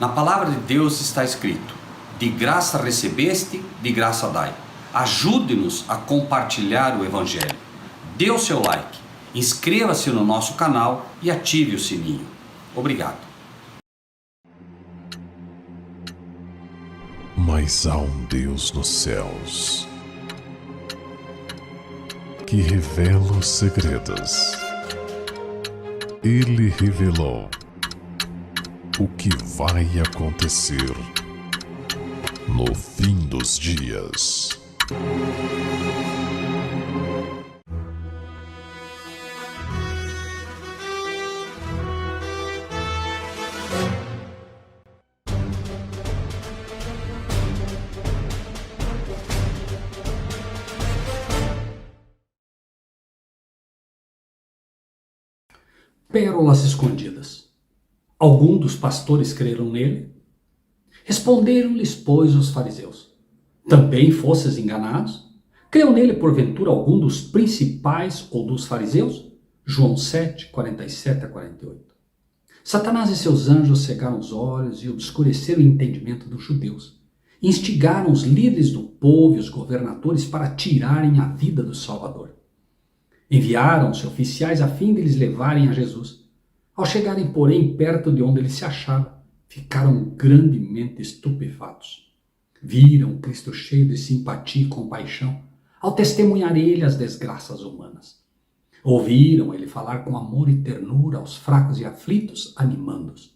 Na palavra de Deus está escrito: de graça recebeste, de graça dai. Ajude-nos a compartilhar o Evangelho. Dê o seu like, inscreva-se no nosso canal e ative o sininho. Obrigado. Mas há um Deus nos céus que revela os segredos. Ele revelou o que vai acontecer no fim dos dias. Pérolas escondidas. Algum dos pastores creram nele? Responderam-lhes, pois, os fariseus: também fosses enganados? Creu nele, porventura, algum dos principais ou dos fariseus? João 7, 47 a 48. Satanás e seus anjos cegaram os olhos e obscureceram o entendimento dos judeus. Instigaram os líderes do povo e os governadores para tirarem a vida do Salvador. Enviaram-se oficiais a fim de lhes levarem a Jesus. Ao chegarem, porém, perto de onde ele se achava, ficaram grandemente estupefatos. Viram Cristo cheio de simpatia e compaixão, ao testemunhar ele as desgraças humanas. Ouviram ele falar com amor e ternura aos fracos e aflitos, animando-os.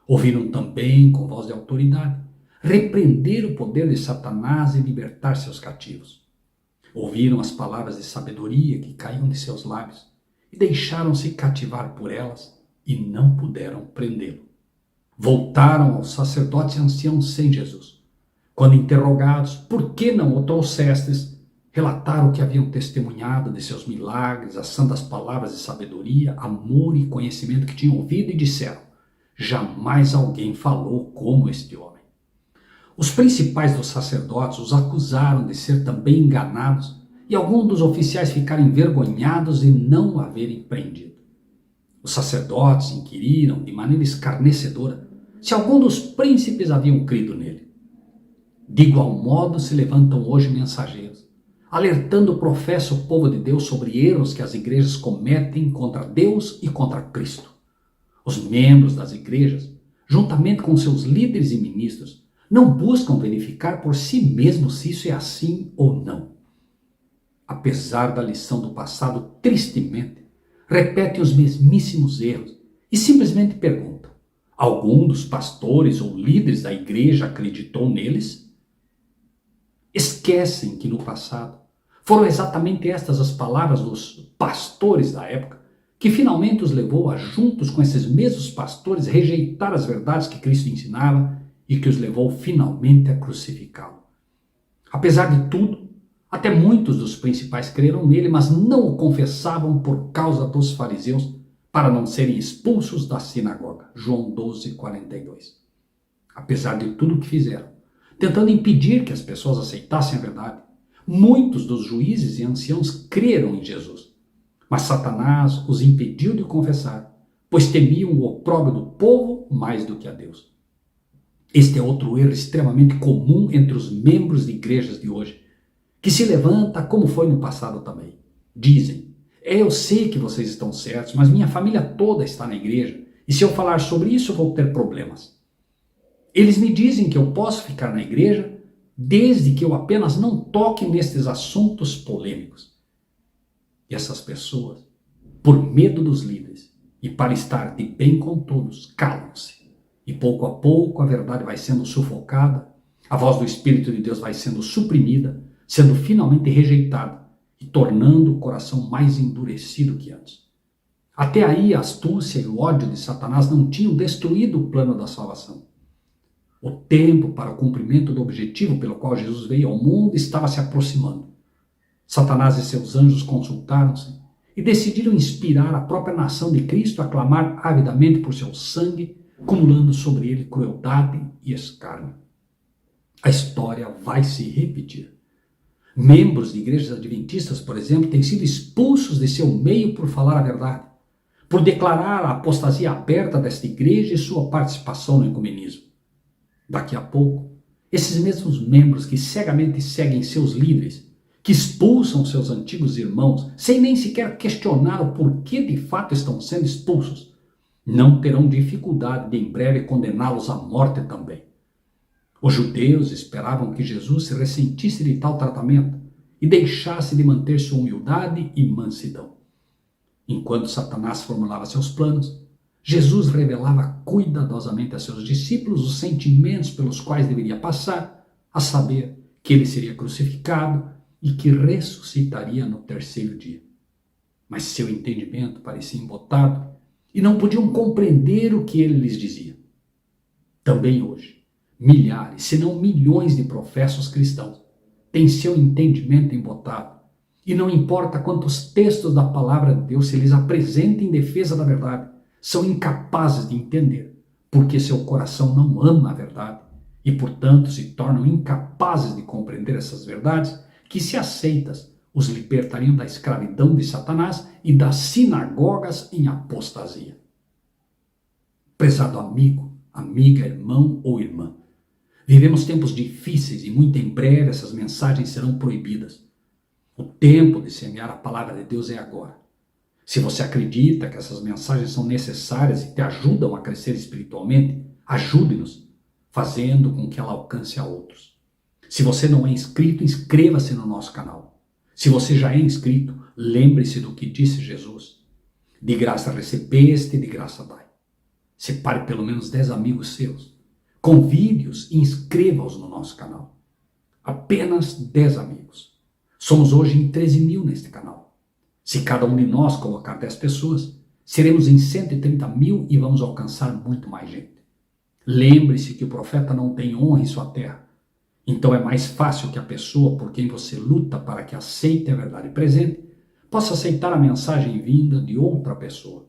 Ouviram também, com voz de autoridade, repreender o poder de Satanás e libertar seus cativos. Ouviram as palavras de sabedoria que caíam de seus lábios e deixaram-se cativar por elas e não puderam prendê-lo. Voltaram aos sacerdotes e anciãos sem Jesus. Quando interrogados, por que não o trouxestes, relataram que haviam testemunhado de seus milagres, as santas palavras de sabedoria, amor e conhecimento que tinham ouvido e disseram: jamais alguém falou como este homem. Os principais dos sacerdotes os acusaram de ser também enganados e alguns dos oficiais ficaram envergonhados de não o haverem prendido. Os sacerdotes inquiriram de maneira escarnecedora se algum dos príncipes haviam crido nele. De igual modo se levantam hoje mensageiros, alertando o professo povo de Deus sobre erros que as igrejas cometem contra Deus e contra Cristo. Os membros das igrejas, juntamente com seus líderes e ministros, não buscam verificar por si mesmos se isso é assim ou não. Apesar da lição do passado, tristemente, repetem os mesmíssimos erros e simplesmente perguntam: algum dos pastores ou líderes da igreja acreditou neles? Esquecem que no passado foram exatamente estas as palavras dos pastores da época que finalmente os levou a, juntos com esses mesmos pastores, rejeitar as verdades que Cristo ensinava e que os levou finalmente a crucificá-lo. Apesar de tudo, até muitos dos principais creram nele, mas não o confessavam por causa dos fariseus, para não serem expulsos da sinagoga. João 12, 42. Apesar de tudo o que fizeram, tentando impedir que as pessoas aceitassem a verdade, muitos dos juízes e anciãos creram em Jesus. Mas Satanás os impediu de confessar, pois temiam o opróbrio do povo mais do que a Deus. Este é outro erro extremamente comum entre os membros de igrejas de hoje, que se levanta como foi no passado também. Dizem: eu sei que vocês estão certos, mas minha família toda está na igreja, e se eu falar sobre isso eu vou ter problemas. Eles me dizem que eu posso ficar na igreja desde que eu apenas não toque nestes assuntos polêmicos. E essas pessoas, por medo dos líderes e para estar de bem com todos, calam-se. E pouco a pouco a verdade vai sendo sufocada, a voz do Espírito de Deus vai sendo suprimida, sendo finalmente rejeitada e tornando o coração mais endurecido que antes. Até aí a astúcia e o ódio de Satanás não tinham destruído o plano da salvação. O tempo para o cumprimento do objetivo pelo qual Jesus veio ao mundo estava se aproximando. Satanás e seus anjos consultaram-se e decidiram inspirar a própria nação de Cristo a clamar avidamente por seu sangue, acumulando sobre ele crueldade e escárnio. A história vai se repetir. Membros de igrejas adventistas, por exemplo, têm sido expulsos de seu meio por falar a verdade, por declarar a apostasia aberta desta igreja e sua participação no ecumenismo. Daqui a pouco, esses mesmos membros que cegamente seguem seus líderes, que expulsam seus antigos irmãos, sem nem sequer questionar o porquê de fato estão sendo expulsos, não terão dificuldade de em breve condená-los à morte também. Os judeus esperavam que Jesus se ressentisse de tal tratamento e deixasse de manter sua humildade e mansidão. Enquanto Satanás formulava seus planos, Jesus revelava cuidadosamente a seus discípulos os sentimentos pelos quais deveria passar, a saber, que ele seria crucificado e que ressuscitaria no terceiro dia. Mas seu entendimento parecia embotado e não podiam compreender o que ele lhes dizia. Também hoje, milhares, se não milhões de professos cristãos têm seu entendimento embotado, e não importa quantos textos da palavra de Deus se lhes apresentem em defesa da verdade, são incapazes de entender, porque seu coração não ama a verdade e, portanto, se tornam incapazes de compreender essas verdades que, se aceitas, os libertariam da escravidão de Satanás e das sinagogas em apostasia. Prezado amigo, amiga, irmão ou irmã, vivemos tempos difíceis e muito em breve essas mensagens serão proibidas. O tempo de semear a palavra de Deus é agora. Se você acredita que essas mensagens são necessárias e te ajudam a crescer espiritualmente, ajude-nos, fazendo com que ela alcance a outros. Se você não é inscrito, inscreva-se no nosso canal. Se você já é inscrito, lembre-se do que disse Jesus. De graça recebeste, de graça dai. Separe pelo menos 10 amigos seus. Convide-os e inscreva-os no nosso canal. Apenas 10 amigos. Somos hoje em 13.000 neste canal. Se cada um de nós colocar 10 pessoas, seremos em 130.000 e vamos alcançar muito mais gente. Lembre-se que o profeta não tem honra em sua terra. Então é mais fácil que a pessoa por quem você luta para que aceite a verdade presente possa aceitar a mensagem vinda de outra pessoa.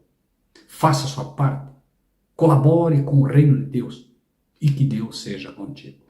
Faça sua parte. Colabore com o reino de Deus e que Deus seja contigo.